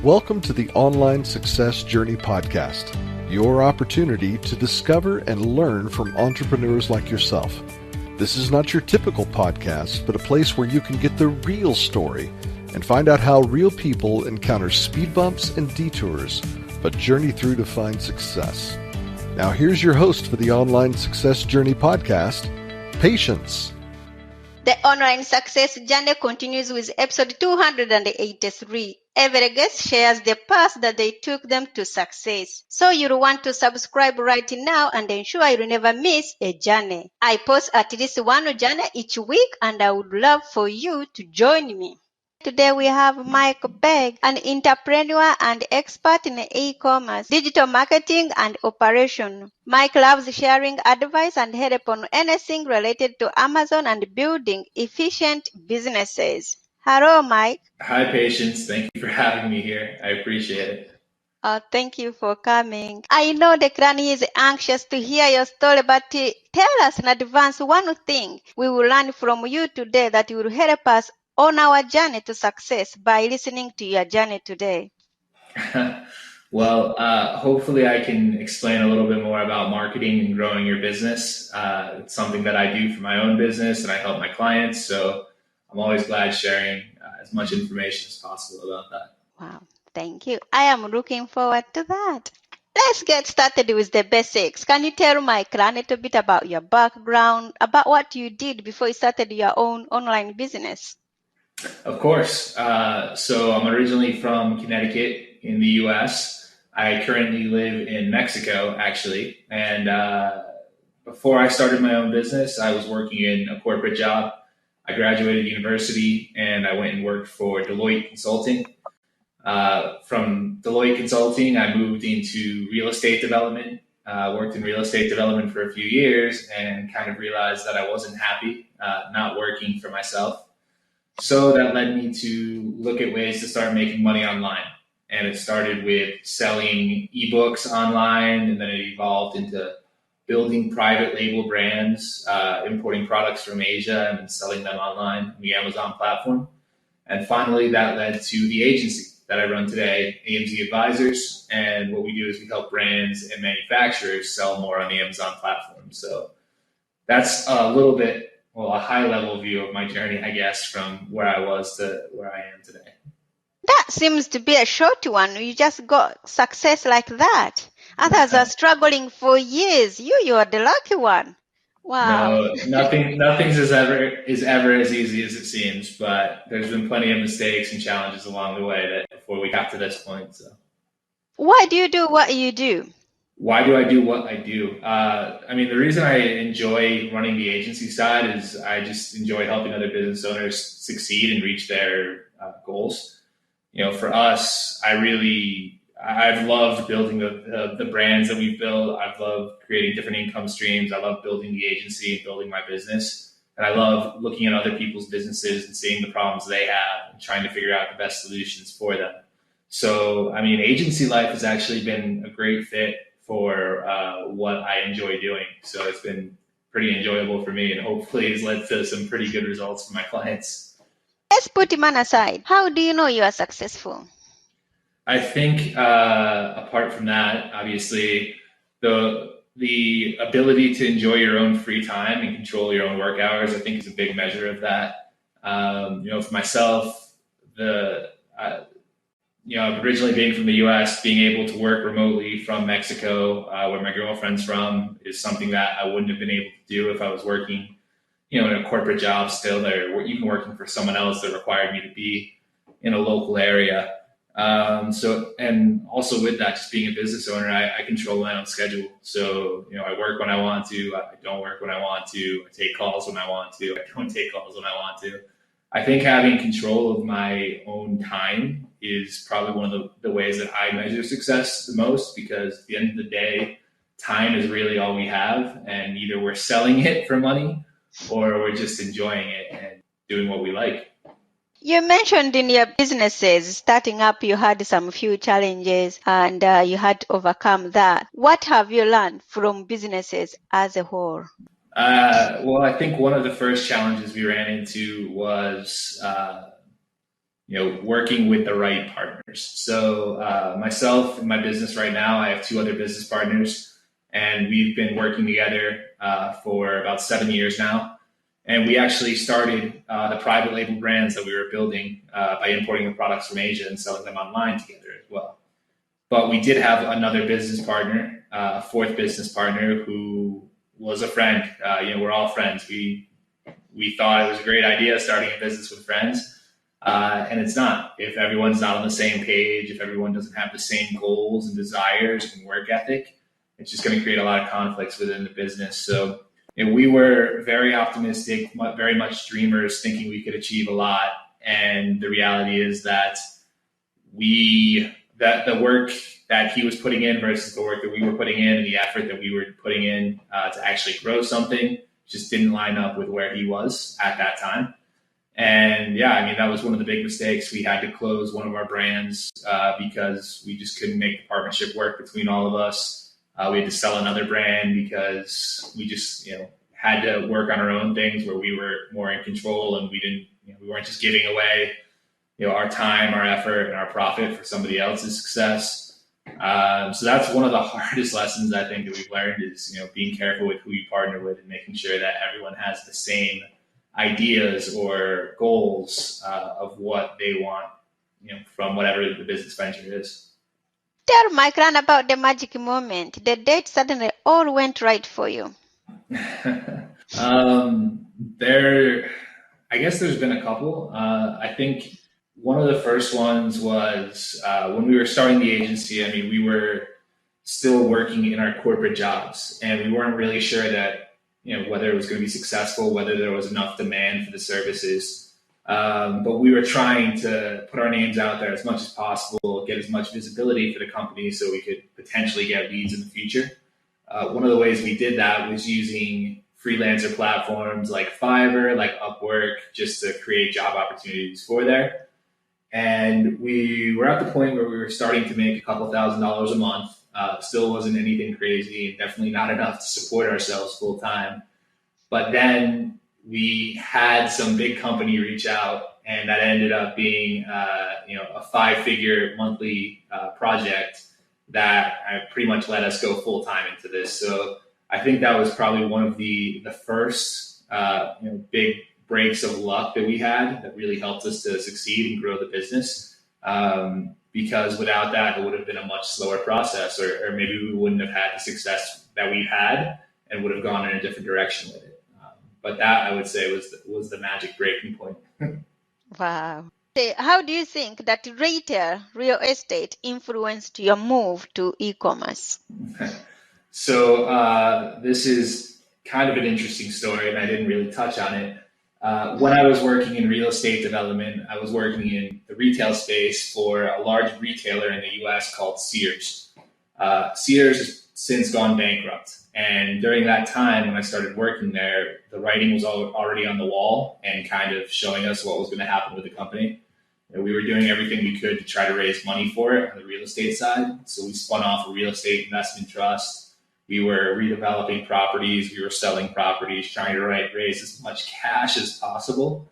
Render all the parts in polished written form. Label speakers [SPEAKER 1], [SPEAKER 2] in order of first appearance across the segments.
[SPEAKER 1] Welcome to the Online Success Journey Podcast, your opportunity to discover and learn from entrepreneurs like yourself. This is not your typical podcast, but a place where you can get the real story and find out how real people encounter speed bumps and detours, but journey through to find success. Now here's your host for the Online Success Journey Podcast, Patience.
[SPEAKER 2] The Online Success Journey continues with episode 283. Every guest shares the path that they took them to success. So you'll want to subscribe right now and ensure you'll never miss a journey. I post at least one journey each week and I would love for you to join me. Today we have Mike Begg, an entrepreneur and expert in e-commerce, digital marketing, and operation. Mike loves sharing advice and help on anything related to Amazon and building efficient businesses. Hello, Mike.
[SPEAKER 3] Hi, Patience. Thank you for having me here. I appreciate it.
[SPEAKER 2] Thank you for coming. I know the client is anxious to hear your story, but tell us in advance one thing we will learn from you today that will help us on our journey to success by listening to your journey today.
[SPEAKER 3] Well, hopefully I can explain a little bit more about marketing and growing your business. It's something that I do for my own business and I help my clients. So I'm always glad sharing as much information as possible about that.
[SPEAKER 2] Wow, thank you. I am looking forward to that. Let's get started with the basics. Can you tell my client a little bit about your background, about what you did before you started your own online business?
[SPEAKER 3] Of course. So I'm originally from Connecticut in the U.S. I currently live in Mexico, actually. And before I started my own business, I was working in a corporate job. I graduated university and I went and worked for Deloitte Consulting. From Deloitte Consulting, I moved into real estate development, worked in real estate development for a few years and kind of realized that I wasn't happy not working for myself. So that led me to look at ways to start making money online. And it started with selling ebooks online, and then it evolved into building private label brands, importing products from Asia and selling them online on the Amazon platform. And finally, that led to the agency that I run today, AMZ Advisors. And what we do is we help brands and manufacturers sell more on the Amazon platform. So that's a little bit, a high-level view of my journey, I guess, from where I was to where I am today.
[SPEAKER 2] That seems to be a short one. You just got success like that. Others are struggling for years. You are the lucky one. Wow.
[SPEAKER 3] No, nothing's ever as easy as it seems, but there's been plenty of mistakes and challenges along the way before we got to this point. So,
[SPEAKER 2] why do you do what you do?
[SPEAKER 3] Why do I do what I do? The reason I enjoy running the agency side is I just enjoy helping other business owners succeed and reach their goals. For us, I've loved building the brands that we've built. I've loved creating different income streams. I love building the agency and building my business. And I love looking at other people's businesses and seeing the problems they have and trying to figure out the best solutions for them. So, agency life has actually been a great fit for what I enjoy doing. So it's been pretty enjoyable for me and hopefully it's led to some pretty good results for my clients.
[SPEAKER 2] Let's put man aside. How do you know you are successful?
[SPEAKER 3] I think apart from that, obviously, the ability to enjoy your own free time and control your own work hours, I think is a big measure of that. For myself, originally being from the U.S., being able to work remotely from Mexico, where my girlfriend's from, is something that I wouldn't have been able to do if I was working, in a corporate job still there, or even working for someone else that required me to be in a local area. And also with that, just being a business owner, I control my own schedule. So, I work when I want to, I don't work when I want to, I take calls when I want to, I don't take calls when I want to. I think having control of my own time is probably one of the ways that I measure success the most, because at the end of the day, time is really all we have. And either we're selling it for money or we're just enjoying it and doing what we like.
[SPEAKER 2] You mentioned in your businesses, starting up, you had some few challenges and you had to overcome that. What have you learned from businesses as a whole?
[SPEAKER 3] I think one of the first challenges we ran into was working with the right partners. So myself and my business right now, I have 2 other business partners, and we've been working together for about 7 years now. And we actually started the private label brands that we were building by importing the products from Asia and selling them online together as well. But we did have another business partner, a 4th business partner who was a friend. We're all friends. We thought it was a great idea starting a business with friends. And it's not. If everyone's not on the same page, if everyone doesn't have the same goals and desires and work ethic, it's just going to create a lot of conflicts within the business. So we were very optimistic, very much dreamers, thinking we could achieve a lot. And the reality is that the work that he was putting in versus the work that we were putting in and the effort that we were putting in to actually grow something just didn't line up with where he was at that time. And that was one of the big mistakes. We had to close one of our brands because we just couldn't make the partnership work between all of us. We had to sell another brand because we just, had to work on our own things where we were more in control, and we weren't just giving away, our time, our effort, and our profit for somebody else's success. So that's one of the hardest lessons I think that we've learned is, being careful with who you partner with and making sure that everyone has the same ideas or goals of what they want, from whatever the business venture is.
[SPEAKER 2] Tell Mike Run about the magic moment. The date suddenly all went right for you.
[SPEAKER 3] I guess there's been a couple. I think one of the first ones was when we were starting the agency. We were still working in our corporate jobs, and we weren't really sure that, whether it was going to be successful, whether there was enough demand for the services. But we were trying to put our names out there as much as possible, get as much visibility for the company so we could potentially get leads in the future. One of the ways we did that was using freelancer platforms like Fiverr, like Upwork, just to create job opportunities for there. And we were at the point where we were starting to make a couple $1,000s a month. Still wasn't anything crazy, and definitely not enough to support ourselves full time. But then we had some big company reach out, and that ended up being a 5-figure monthly project that pretty much let us go full time into this. So I think that was probably one of the first big breaks of luck that we had that really helped us to succeed and grow the business. Because without that, it would have been a much slower process, or maybe we wouldn't have had the success that we had and would have gone in a different direction with it. But that, I would say, was the magic breaking point.
[SPEAKER 2] Wow. How do you think that retail real estate influenced your move to e-commerce?
[SPEAKER 3] So this is kind of an interesting story, and I didn't really touch on it. When I was working in real estate development, I was working in the retail space for a large retailer in the US called Sears. Sears has since gone bankrupt. And during that time, when I started working there, the writing was already on the wall and kind of showing us what was going to happen with the company. And we were doing everything we could to try to raise money for it on the real estate side. So we spun off a real estate investment trust. We were redeveloping properties. We were selling properties, trying to raise as much cash as possible.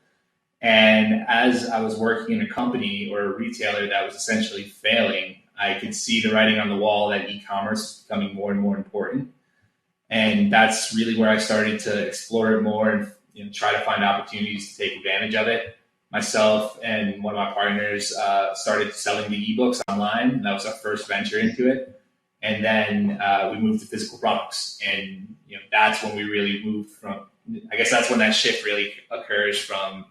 [SPEAKER 3] And as I was working in a company or a retailer that was essentially failing, I could see the writing on the wall that e-commerce was becoming more and more important. And that's really where I started to explore it more and try to find opportunities to take advantage of it. Myself and one of my partners started selling the ebooks online. And that was our first venture into it. And then we moved to physical products. And that's when we really moved from, I guess that's when that shift really occurs from,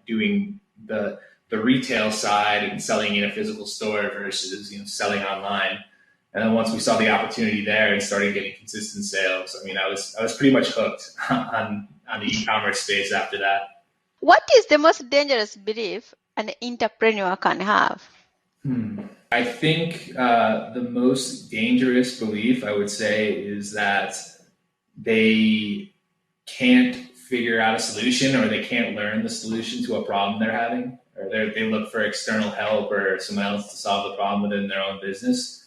[SPEAKER 3] doing the retail side and selling in a physical store versus, selling online. And then once we saw the opportunity there and started getting consistent sales, I was pretty much hooked on the e-commerce space after that.
[SPEAKER 2] What is the most dangerous belief an entrepreneur can have?
[SPEAKER 3] I think the most dangerous belief, I would say, is that they can't figure out a solution, or they can't learn the solution to a problem they're having, or they look for external help or someone else to solve the problem within their own business.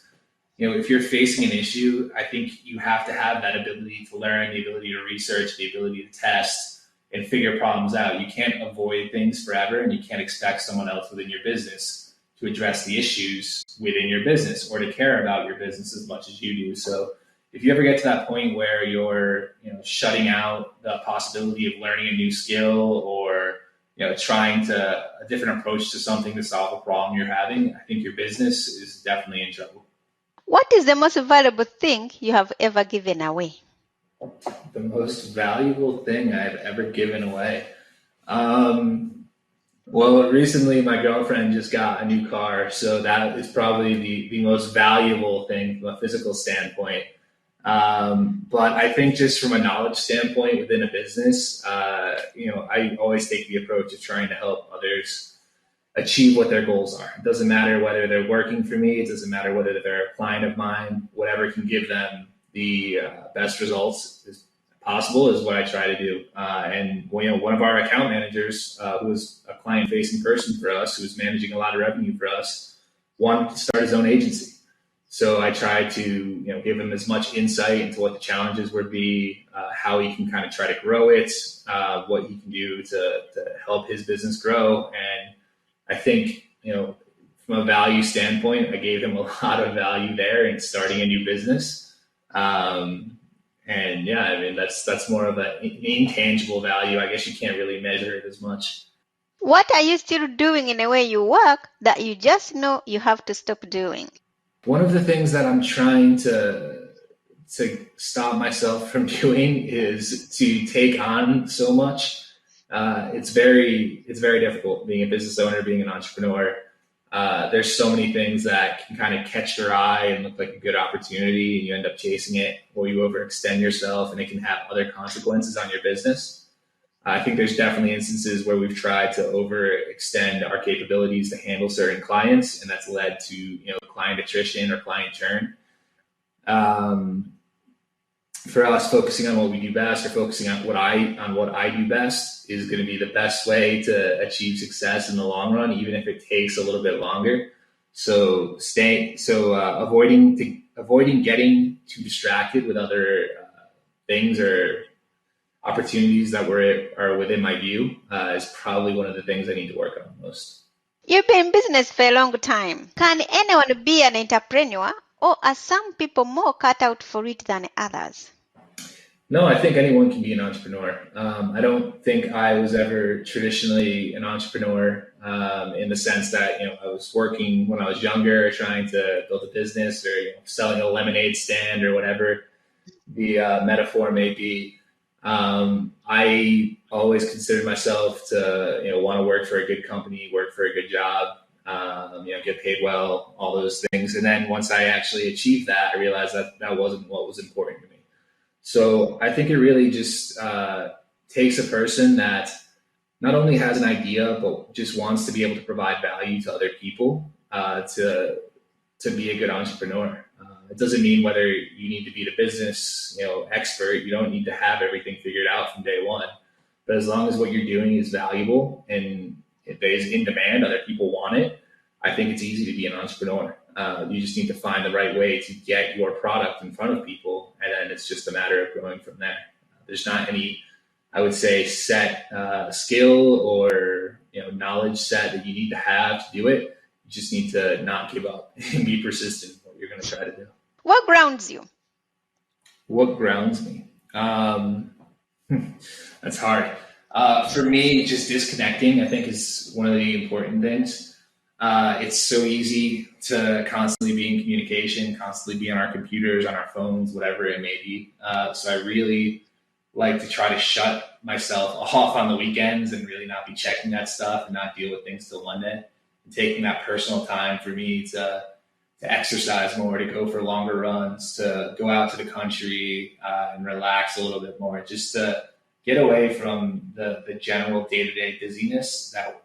[SPEAKER 3] If you're facing an issue, I think you have to have that ability to learn, the ability to research, the ability to test, and figure problems out. You can't avoid things forever, and you can't expect someone else within your business to address the issues within your business or to care about your business as much as you do. So if you ever get to that point where you're, shutting out the possibility of learning a new skill or, trying a different approach to something to solve a problem you're having, I think your business is definitely in trouble.
[SPEAKER 2] What is the most valuable thing you have ever given away?
[SPEAKER 3] The most valuable thing I've ever given away. Well, recently my girlfriend just got a new car, so that is probably the most valuable thing from a physical standpoint. But I think just from a knowledge standpoint within a business, I always take the approach of trying to help others achieve what their goals are. It doesn't matter whether they're working for me. It doesn't matter whether they're a client of mine. Whatever can give them the best results as possible is what I try to do. And one of our account managers, who was a client-facing person for us, who was managing a lot of revenue for us, wanted to start his own agency. So I tried to give him as much insight into what the challenges would be, how he can kind of try to grow it, what he can do to help his business grow. And I think, from a value standpoint, I gave him a lot of value there in starting a new business. And yeah, I mean, that's more of an intangible value. I guess you can't really measure it as much.
[SPEAKER 2] What are you still doing in the way you work that you just know you have to stop doing?
[SPEAKER 3] One of the things that I'm trying to stop myself from doing is to take on so much. It's very difficult being a business owner, being an entrepreneur. There's so many things that can kind of catch your eye and look like a good opportunity, and you end up chasing it, or you overextend yourself, and it can have other consequences on your business. I think there's definitely instances where we've tried to overextend our capabilities to handle certain clients, and that's led to client attrition or client churn. For us, focusing on what we do best, or focusing on what I do best, is going to be the best way to achieve success in the long run, even if it takes a little bit longer. So avoiding getting too distracted with other things or opportunities that are within my view is probably one of the things I need to work on most.
[SPEAKER 2] You've been in business for a long time. Can anyone be an entrepreneur, or are some people more cut out for it than others?
[SPEAKER 3] No, I think anyone can be an entrepreneur. I don't think I was ever traditionally an entrepreneur in the sense that I was working when I was younger, trying to build a business, or selling a lemonade stand, or whatever the metaphor may be. I always considered myself to want to work for a good company, work for a good job, get paid well, all those things. And then once I actually achieved that, I realized that wasn't what was important to me. So I think it really just takes a person that not only has an idea, but just wants to be able to provide value to other people to be a good entrepreneur. It doesn't mean whether you need to be the business expert. You don't need to have everything figured out from day one. But as long as what you're doing is valuable and it is in demand, other people want it, I think it's easy to be an entrepreneur. You just need to find the right way to get your product in front of people, and then it's just a matter of going from there. There's not any, I would say, set skill or knowledge set that you need to have to do it. You just need to not give up and be persistent in what you're going to try to do.
[SPEAKER 2] What grounds you?
[SPEAKER 3] What grounds me? That's hard. For me, just disconnecting, I think, is one of the important things. It's so easy to constantly be in communication, constantly be on our computers, on our phones, whatever it may be. So I really like to try to shut myself off on the weekends and really not be checking that stuff and not deal with things till Monday. And taking that personal time for me to exercise more, to go for longer runs, to go out to the country and relax a little bit more, just to get away from the general day-to-day busyness that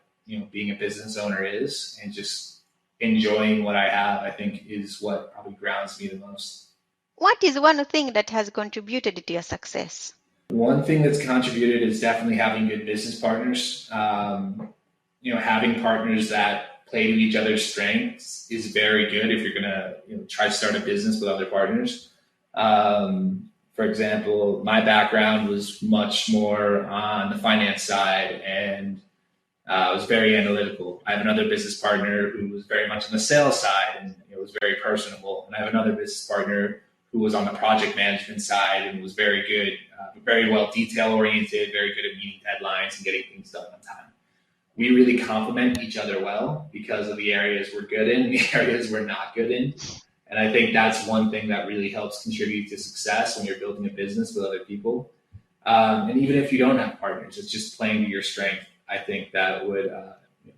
[SPEAKER 3] being a business owner is, and just enjoying what I have, I think, is what probably grounds me the most.
[SPEAKER 2] What is one thing that has contributed to your success?
[SPEAKER 3] One thing that's contributed is definitely having good business partners. Having partners that play to each other's strengths is very good if you're going to try to start a business with other partners. For example, my background was much more on the finance side, and I was very analytical. I have another business partner who was very much on the sales side, and it was very personable. And I have another business partner who was on the project management side and was very good, very well detail oriented, very good at meeting deadlines and getting things done on time. We really complement each other well because of the areas we're good in and the areas we're not good in. And I think that's one thing that really helps contribute to success when you're building a business with other people. And even if you don't have partners, it's just playing to your strength. I think that would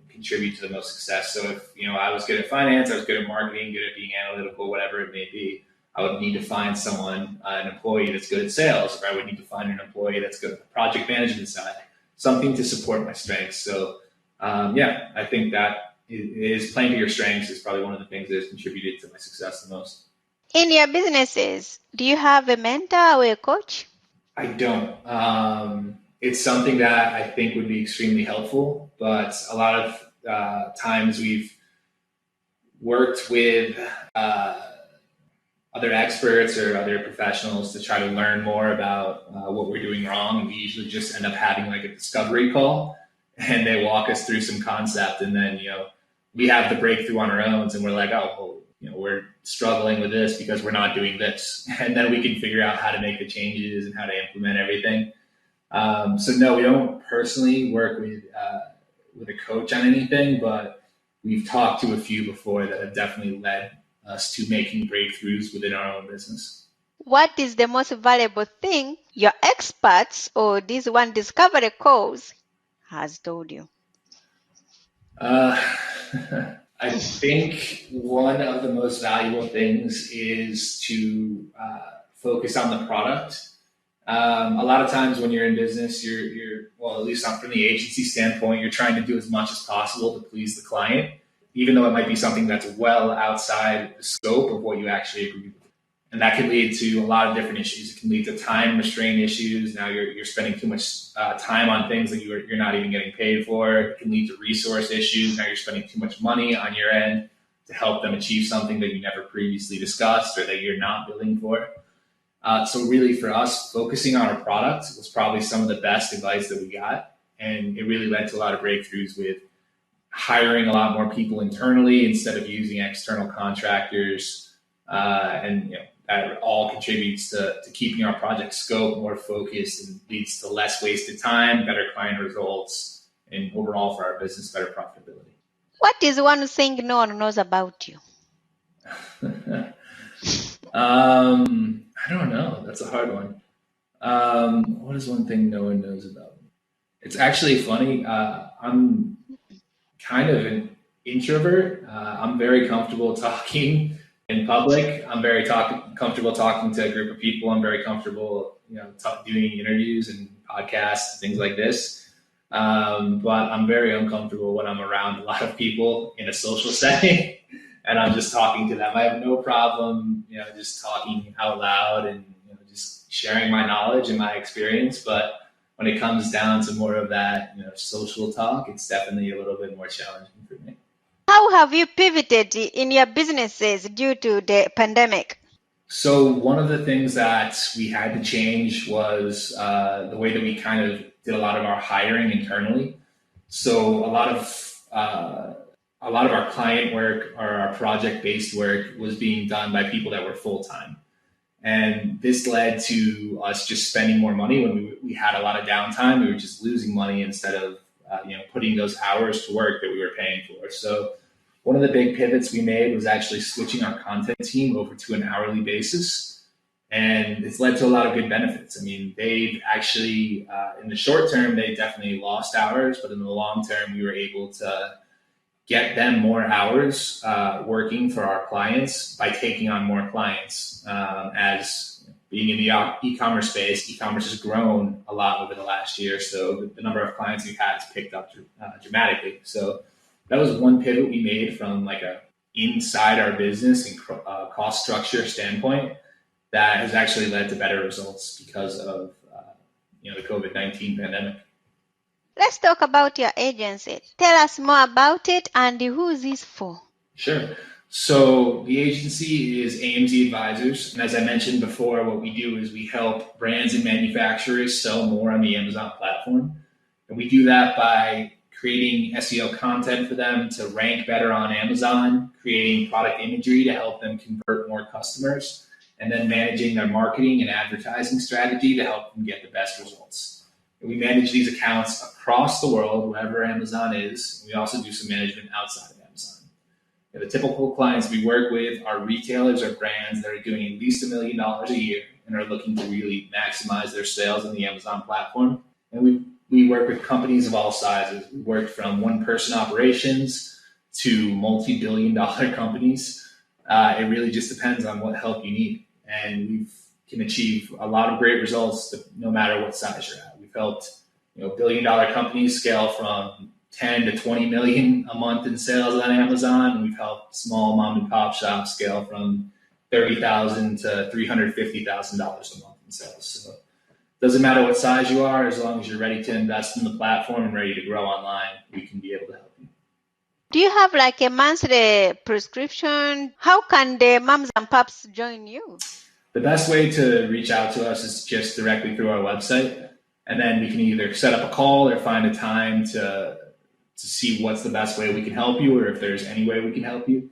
[SPEAKER 3] contribute to the most success. So if I was good at finance, I was good at marketing, good at being analytical, whatever it may be, I would need to find someone, an employee that's good at sales, or I would need to find an employee that's good at the project management side, something to support my strengths. So I think that is playing to your strengths is probably one of the things that has contributed to my success the most.
[SPEAKER 2] In your businesses, do you have a mentor or a coach?
[SPEAKER 3] I don't. It's something that I think would be extremely helpful, but a lot of times we've worked with other experts or other professionals to try to learn more about what we're doing wrong. And we usually just end up having like a discovery call, and they walk us through some concept, and then we have the breakthrough on our own, and we're like, oh, well, we're struggling with this because we're not doing this, and then we can figure out how to make the changes and how to implement everything. So no, we don't personally work with a coach on anything, but we've talked to a few before that have definitely led us to making breakthroughs within our own business.
[SPEAKER 2] What is the most valuable thing your experts or this one discovery course has told you?
[SPEAKER 3] I think one of the most valuable things is to focus on the product. A lot of times when you're in business, you're well, at least not from the agency standpoint, you're trying to do as much as possible to please the client, even though it might be something that's well outside the scope of what you actually agree with. And that can lead to a lot of different issues. It can lead to time restraint issues. Now you're spending too much time on things that you're not even getting paid for. It can lead to resource issues. Now you're spending too much money on your end to help them achieve something that you never previously discussed or that you're not billing for. So really for us, focusing on our product was probably some of the best advice that we got. And it really led to a lot of breakthroughs with hiring a lot more people internally instead of using external contractors. That all contributes to keeping our project scope more focused and leads to less wasted time, better client results, and overall for our business, better profitability.
[SPEAKER 2] What is one thing no one knows about you?
[SPEAKER 3] I don't know. That's a hard one. What is one thing no one knows about me? It's actually funny. I'm kind of an introvert. I'm very comfortable talking in public. I'm very comfortable talking to a group of people. I'm very comfortable, doing interviews and podcasts, things like this. But I'm very uncomfortable when I'm around a lot of people in a social setting and I'm just talking to them. I have no problem, just talking out loud and just sharing my knowledge and my experience. But when it comes down to more of that, social talk, it's definitely a little bit more challenging for me.
[SPEAKER 2] How have you pivoted in your businesses due to the pandemic?
[SPEAKER 3] So one of the things that we had to change was the way that we kind of did a lot of our hiring internally. So a lot of our client work or our project-based work was being done by people that were full-time. And this led to us just spending more money when we had a lot of downtime. We were just losing money instead of putting those hours to work that we were paying for. So one of the big pivots we made was actually switching our content team over to an hourly basis. And it's led to a lot of good benefits. I mean, they've actually, in the short term, they definitely lost hours, but in the long term, we were able to get them more hours working for our clients by taking on more clients. As being in the e-commerce space, e-commerce has grown a lot over the last year. So the number of clients we've had has picked up dramatically. So that was one pivot we made from like a inside our business and cost structure standpoint that has actually led to better results because of the COVID-19 pandemic.
[SPEAKER 2] Let's talk about your agency. Tell us more about it and who is this for?
[SPEAKER 3] Sure. So the agency is AMZ Advisors. And as I mentioned before, what we do is we help brands and manufacturers sell more on the Amazon platform. And we do that by creating SEO content for them to rank better on Amazon, creating product imagery to help them convert more customers, and then managing their marketing and advertising strategy to help them get the best results. And we manage these accounts across the world, wherever Amazon is. We also do some management outside of Amazon. And the typical clients we work with are retailers or brands that are doing at least $1 million a year and are looking to really maximize their sales on the Amazon platform. And we work with companies of all sizes. We work from one-person operations to multi-billion-dollar companies. It really just depends on what help you need. And we can achieve a lot of great results no matter what size you're at. We've helped billion-dollar companies scale from 10 to 20 million a month in sales on Amazon. We've helped small mom and pop shops scale from $30,000 to $350,000 a month in sales. So it doesn't matter what size you are, as long as you're ready to invest in the platform and ready to grow online, we can be able to help you.
[SPEAKER 2] Do you have like a monthly prescription? How can the moms and pops join you?
[SPEAKER 3] The best way to reach out to us is just directly through our website. And then we can either set up a call or find a time to see what's the best way we can help you, or if there's any way we can help you.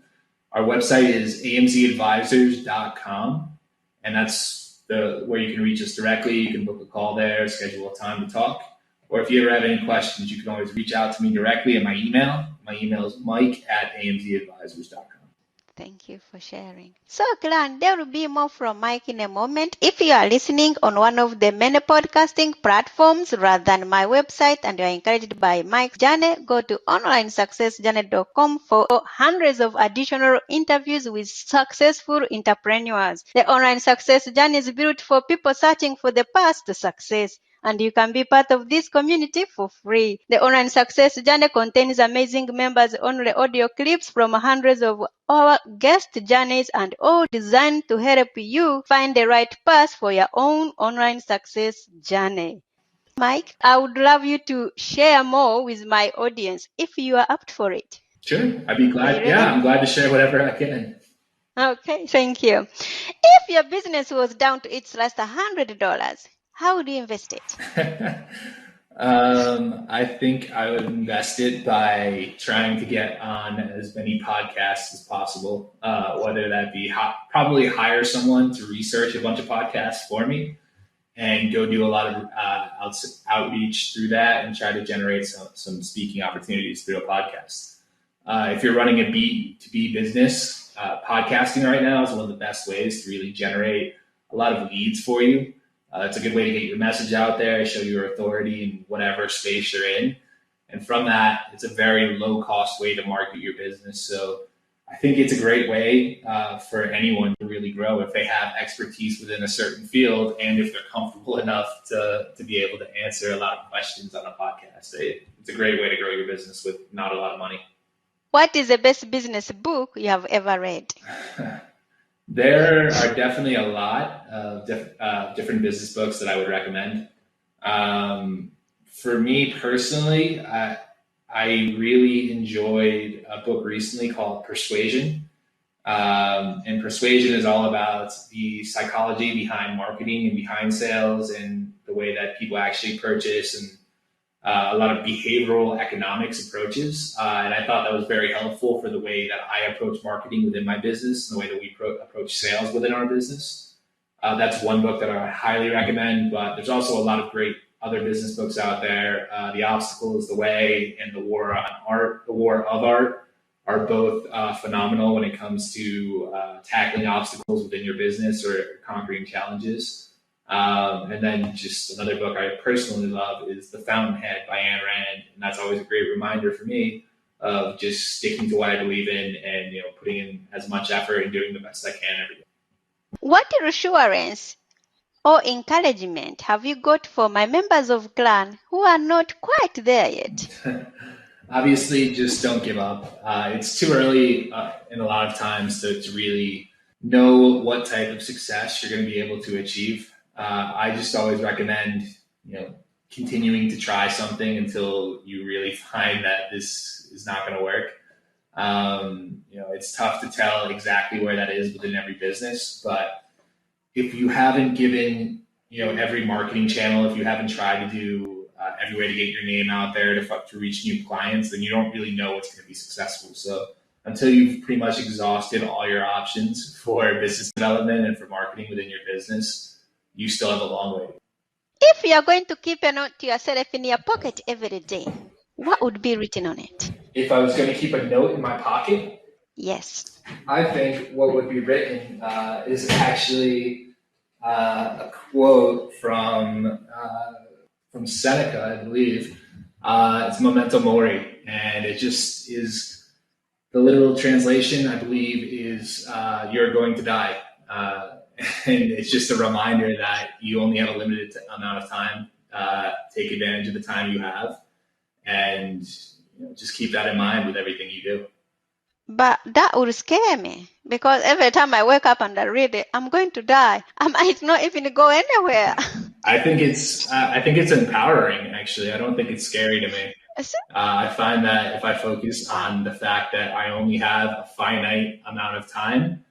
[SPEAKER 3] Our website is amzadvisors.com, and that's where you can reach us directly. You can book a call there, schedule a time to talk. Or if you ever have any questions, you can always reach out to me directly at my email. My email is mike@amzadvisors.com.
[SPEAKER 2] Thank you for sharing. So, Glenn, there will be more from Mike in a moment. If you are listening on one of the many podcasting platforms rather than my website and you are encouraged by Mike's journey, go to onlinesuccessjourney.com for hundreds of additional interviews with successful entrepreneurs. The Online Success Journey is built for people searching for the path to success, and you can be part of this community for free. The Online Success Journey contains amazing members-only audio clips from hundreds of our guest journeys, and all designed to help you find the right path for your own online success journey. Mike, I would love you to share more with my audience if you are up for it.
[SPEAKER 3] Sure, I'd be glad. Yeah, I'm glad to share whatever I can.
[SPEAKER 2] Okay, thank you. If your business was down to its last $100, how would you invest it?
[SPEAKER 3] I think I would invest it by trying to get on as many podcasts as possible, whether that be probably hire someone to research a bunch of podcasts for me and go do a lot of outreach through that and try to generate some speaking opportunities through a podcast. If you're running a B2B business, podcasting right now is one of the best ways to really generate a lot of leads for you. It's a good way to get your message out there, show your authority in whatever space you're in. And from that, it's a very low cost way to market your business. So I think it's a great way for anyone to really grow if they have expertise within a certain field and if they're comfortable enough to be able to answer a lot of questions on a podcast. It's a great way to grow your business with not a lot of money.
[SPEAKER 2] What is the best business book you have ever read?
[SPEAKER 3] There are definitely a lot of different business books that I would recommend. For me personally, I really enjoyed a book recently called Persuasion. And Persuasion is all about the psychology behind marketing and behind sales and the way that people actually purchase and a lot of behavioral economics approaches. And I thought that was very helpful for the way that I approach marketing within my business and the way that we approach sales within our business. That's one book that I highly recommend, but there's also a lot of great other business books out there. The Obstacle is the Way and The War of Art are both phenomenal when it comes to tackling obstacles within your business or conquering challenges. And then just another book I personally love is The Fountainhead by Ayn Rand. And that's always a great reminder for me of just sticking to what I believe in and, putting in as much effort and doing the best I can every day.
[SPEAKER 2] What reassurance or encouragement have you got for my members of Clan who are not quite there yet?
[SPEAKER 3] Obviously, just don't give up. It's too early in a lot of times to really know what type of success you're going to be able to achieve. I just always recommend, continuing to try something until you really find that this is not going to work. It's tough to tell exactly where that is within every business, but if you haven't given, every marketing channel, if you haven't tried to do every way to get your name out there to reach new clients, then you don't really know what's going to be successful. So until you've pretty much exhausted all your options for business development and for marketing within your business, you still have a long way.
[SPEAKER 2] If you are going to keep a note to yourself in your pocket every day, what would be written on it?
[SPEAKER 3] If I was going to keep a note in my pocket?
[SPEAKER 2] Yes.
[SPEAKER 3] I think what would be written is actually a quote from Seneca, I believe. It's Memento Mori, and it just is the literal translation, I believe, is you're going to die. And it's just a reminder that you only have a limited amount of time. Take advantage of the time you have, and just keep that in mind with everything you do.
[SPEAKER 2] But that would scare me, because every time I wake up and I read it, I'm going to die. I might not even go anywhere.
[SPEAKER 3] I think it's empowering, actually. I don't think it's scary to me. I find that if I focus on the fact that I only have a finite amount of time,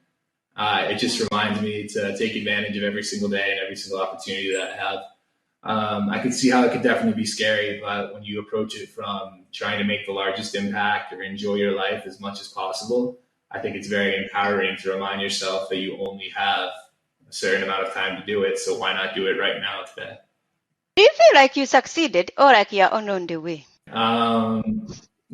[SPEAKER 3] it just reminds me to take advantage of every single day and every single opportunity that I have. I can see how it could definitely be scary, but when you approach it from trying to make the largest impact or enjoy your life as much as possible, I think it's very empowering to remind yourself that you only have a certain amount of time to do it. So why not do it right now today?
[SPEAKER 2] Do you feel like you succeeded or like you're on the way?
[SPEAKER 3] No,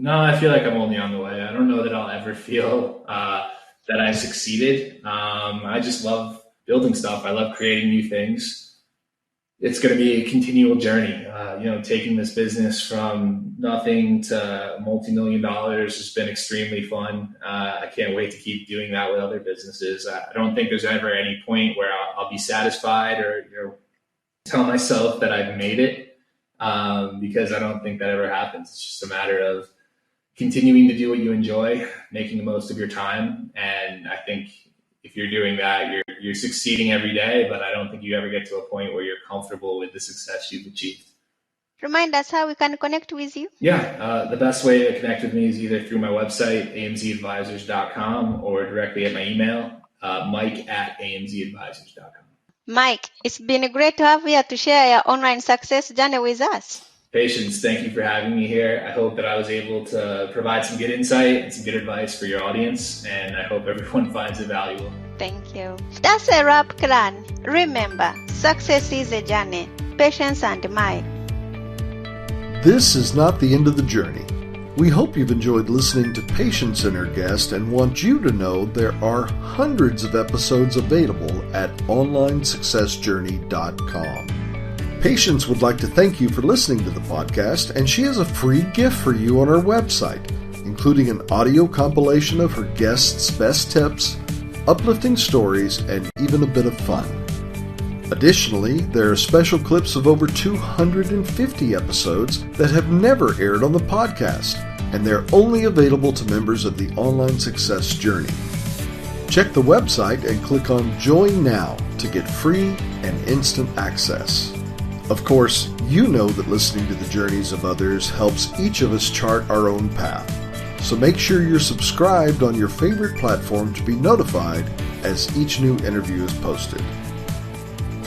[SPEAKER 3] I feel like I'm only on the way. I don't know that I'll ever feel that I succeeded. I just love building stuff. I love creating new things. It's going to be a continual journey. Taking this business from nothing to multi-million dollars has been extremely fun. I can't wait to keep doing that with other businesses. I don't think there's ever any point where I'll be satisfied or tell myself that I've made it, because I don't think that ever happens. It's just a matter of continuing to do what you enjoy, making the most of your time. And I think if you're doing that, you're succeeding every day, but I don't think you ever get to a point where you're comfortable with the success you've achieved.
[SPEAKER 2] Remind us how we can connect with you.
[SPEAKER 3] Yeah, the best way to connect with me is either through my website, amzadvisors.com, or directly at my email, mike@amzadvisors.com.
[SPEAKER 2] Mike, it's been great to have you here to share your online success journey with us.
[SPEAKER 3] Patience, thank you for having me here. I hope that I was able to provide some good insight and some good advice for your audience, and I hope everyone finds it valuable.
[SPEAKER 2] Thank you. That's a wrap, clan. Remember, success is a journey. Patience and Mike.
[SPEAKER 1] This is not the end of the journey. We hope you've enjoyed listening to Patience and her guest and want you to know there are hundreds of episodes available at onlinesuccessjourney.com. Patience would like to thank you for listening to the podcast, and she has a free gift for you on our website, including an audio compilation of her guests' best tips, uplifting stories, and even a bit of fun. Additionally, there are special clips of over 250 episodes that have never aired on the podcast, and they're only available to members of the Online Success Journey. Check the website and click on Join Now to get free and instant access. Of course, you know that listening to the journeys of others helps each of us chart our own path. So make sure you're subscribed on your favorite platform to be notified as each new interview is posted.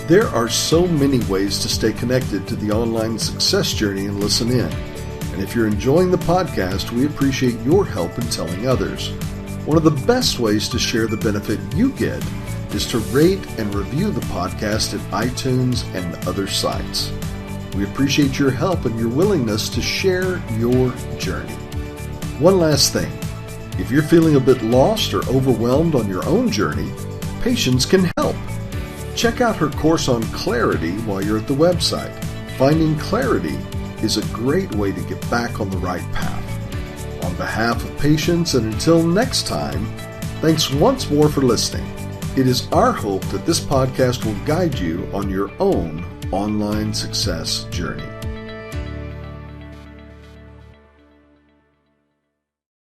[SPEAKER 1] There are so many ways to stay connected to the Online Success Journey and listen in. And if you're enjoying the podcast, we appreciate your help in telling others. One of the best ways to share the benefit you get is to rate and review the podcast at iTunes and other sites. We appreciate your help and your willingness to share your journey. One last thing. If you're feeling a bit lost or overwhelmed on your own journey, Patience can help. Check out her course on clarity while you're at the website. Finding clarity is a great way to get back on the right path. On behalf of Patience, and until next time, thanks once more for listening. It is our hope that this podcast will guide you on your own online success journey.